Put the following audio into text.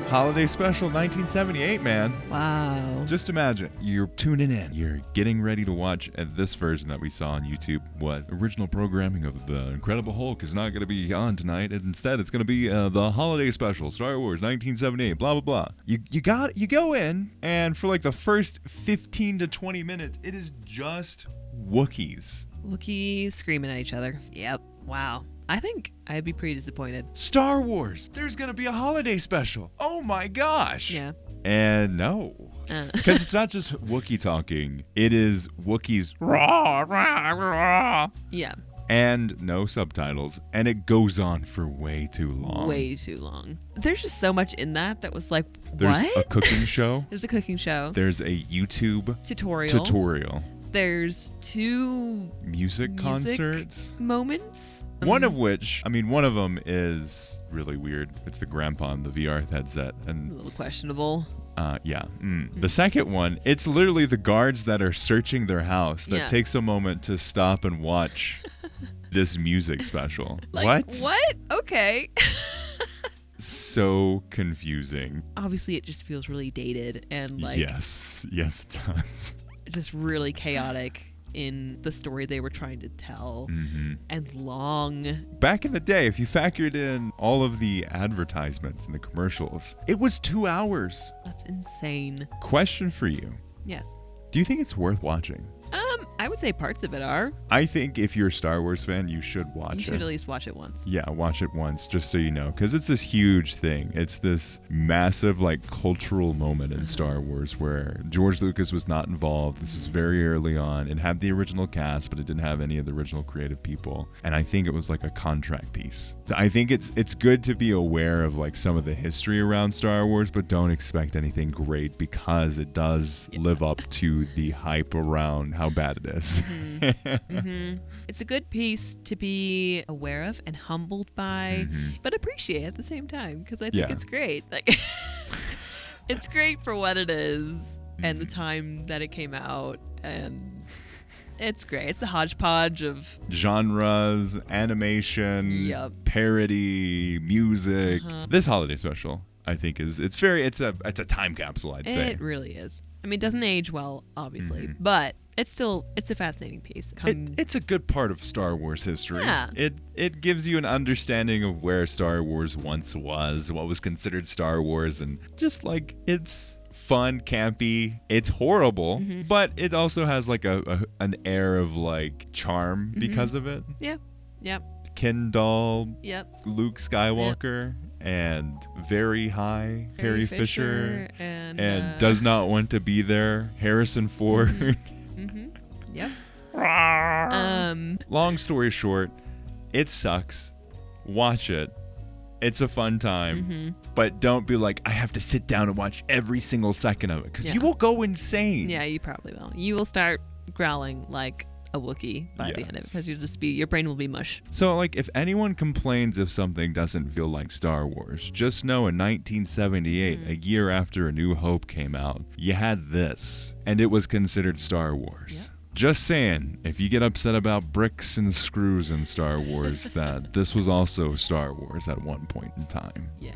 Holiday special 1978, man. Wow. Just imagine, you're tuning in, you're getting ready to watch, and this version that we saw on YouTube was original programming of The Incredible Hulk is not going to be on tonight, and instead it's going to be the holiday special, Star Wars 1978, blah, blah, blah. You go in, and for like the first 15 to 20 minutes, it is just Wookiees. Wookiees screaming at each other. Yep. Wow. I think I'd be pretty disappointed. Star Wars, there's going to be a holiday special. Oh my gosh. Yeah. And no. Because it's not just Wookiee talking. It is Wookiees rah, rah, rah. Yeah. And no subtitles. And it goes on for way too long. Way too long. There's just so much in that was like, There's what? a cooking show. There's a cooking show. There's a YouTube tutorial. There's two music concerts moments. One of them is really weird. It's the grandpa in the VR headset. And a little questionable. Yeah. The second one, it's literally the guards that are searching their house that takes a moment to stop and watch this music special. Like, what? Okay. So confusing. Obviously, it just feels really dated and like... Yes, it does. Just really chaotic in the story they were trying to tell, and long. Back in the day, if you factored in all of the advertisements and the commercials, it was 2 hours. That's insane. Question for you. Yes. Do you think it's worth watching? I would say parts of it are. I think if you're a Star Wars fan, you should watch it. You should at least watch it once. Yeah, watch it once, just so you know. Because it's this huge thing. It's this massive, cultural moment in Star Wars where George Lucas was not involved. This was very early on. It had the original cast, but it didn't have any of the original creative people. And I think it was like a contract piece. So I think it's good to be aware of some of the history around Star Wars, but don't expect anything great because it does live up to the hype around how bad it is. It's a good piece to be aware of and humbled by, but appreciate at the same time because I think it's great. It's great for what it is and the time that it came out, and it's great. It's a hodgepodge of genres, animation, parody, music. This holiday special, I think, it's a time capsule, I'd say. It really is. I mean, it doesn't age well, obviously, but it's a fascinating piece. It's a good part of Star Wars history. Yeah. It gives you an understanding of where Star Wars once was, what was considered Star Wars, and just it's fun, campy. It's horrible, but it also has an air of charm because of it. Yeah. Yep. Ken doll. Yep. Luke Skywalker. Yep. And very high Carrie Fisher and does not want to be there Harrison Ford. Yep. Long story short, it sucks. Watch it. It's a fun time, but don't be like, I have to sit down and watch every single second of it because you will go insane. Yeah, you probably will. You will start growling like a Wookiee by the end of it because your brain will be mush. So if anyone complains if something doesn't feel like Star Wars, just know in 1978, a year after A New Hope came out, you had this, and it was considered Star Wars. Yep. Just saying, if you get upset about bricks and screws in Star Wars, that this was also Star Wars at one point in time. Yeah.